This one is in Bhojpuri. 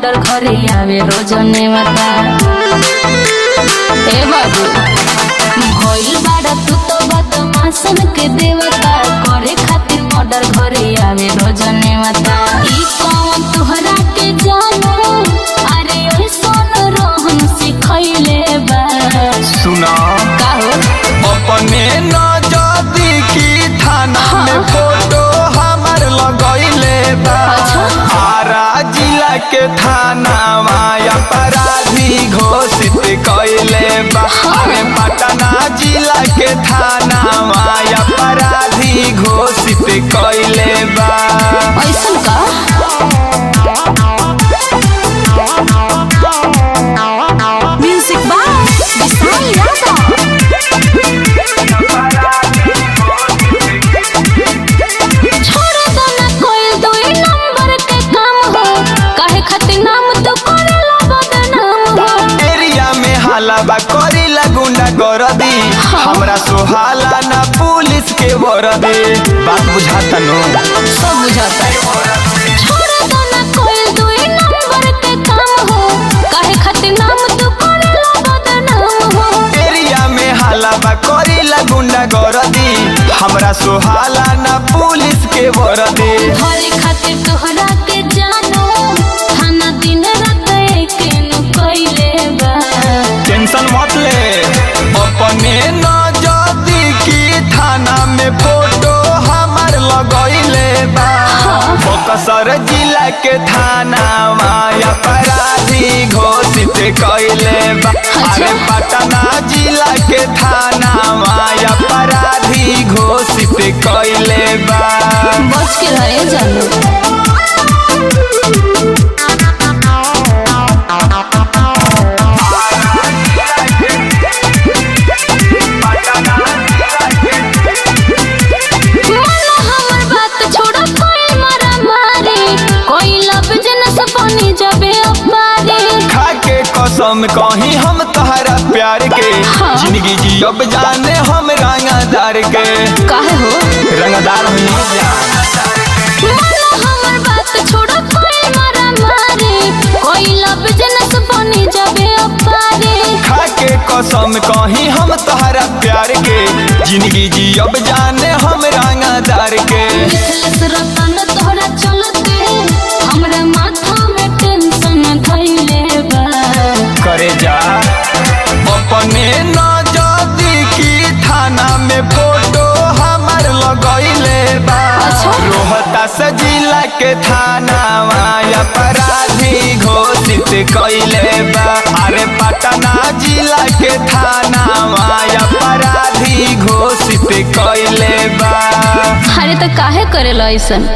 मर्डर घरे आवे रोजने मता। ए बाबू भइल बाड़ा तू तो बदमाशन के देवता, करे खातिर मर्डर घरे आवे रोजने मता। ई कौन तुहरा के जानो, अरे ओए सोन रोहन सिखैले बा। सुना का हो अपने नजदी की थाना में फोटो हमार लगैले बा। आरा जिला के थाना माया अपराधी घोषित कैले बा। अरे पटना जिला के थाना माया अपराधी घोषित कैले बा। ऐसन का म्यूजिक बाय विशाल यादव। छोड़ दो ना कोई दुई नंबर के काम हो, काहे खातिर नाम तो करेला बदनाम हो। एरिया में हालाबा करीला गुंडा कर दी, हमरा सोहाला ना पुलिस के वरदी। बात बुझाता नो सब बुझाता है। छोड़ दो ना कोई दुई नंबर के काम हो, काहे खातिर नाम तो करेला बदनाम हो। एरिया में हालाबा करीला गुंडा कर दी, हमरा सोहाला ना पुलिस के वरदी। धरे खातिर तोहरा के जानो, थाना दिन रात एके नु कइले बा। टेंशन मत ले, अपने नजदी की थाना में फोटो हमार लगैले बा। बक्सर जिला के थाना माया अपराधी घोषित कैले बा। अरे पटना जिला के थाना माया अपराधी घोषित कैले बा। बच के रहे जानो। मानो हमर बात छोड़ो, कोई मारा मारे, कोई लब जनस बनी जबे अपारे। खाके कसम कहीं हम तहरा प्यार के, जिंदगी जियब जाने हम रंगदार के। काहे हो रंगदार होने जा। मानो हमर बात छोड़ो, कोई मारा मारे, कोई लब जनस बनी जबे अपारे। खाके कसम कहीं हम तहरा प्यार के, जिंदगी जियब जाने हम रंगदार के। मिथलेस रतन तोहरा चलते, हमरा माथा में टेंशन धइले बा। करे जा अपने नजदी की थाना में फोटो हमार लगैले बा। रोहतास जिला के थाना माया अपराधी घोषित कैले बा। अरे पटना जिला के थाना माया अपराधी घोषित कैले बा। अरे तो काहे करेला ऐसन।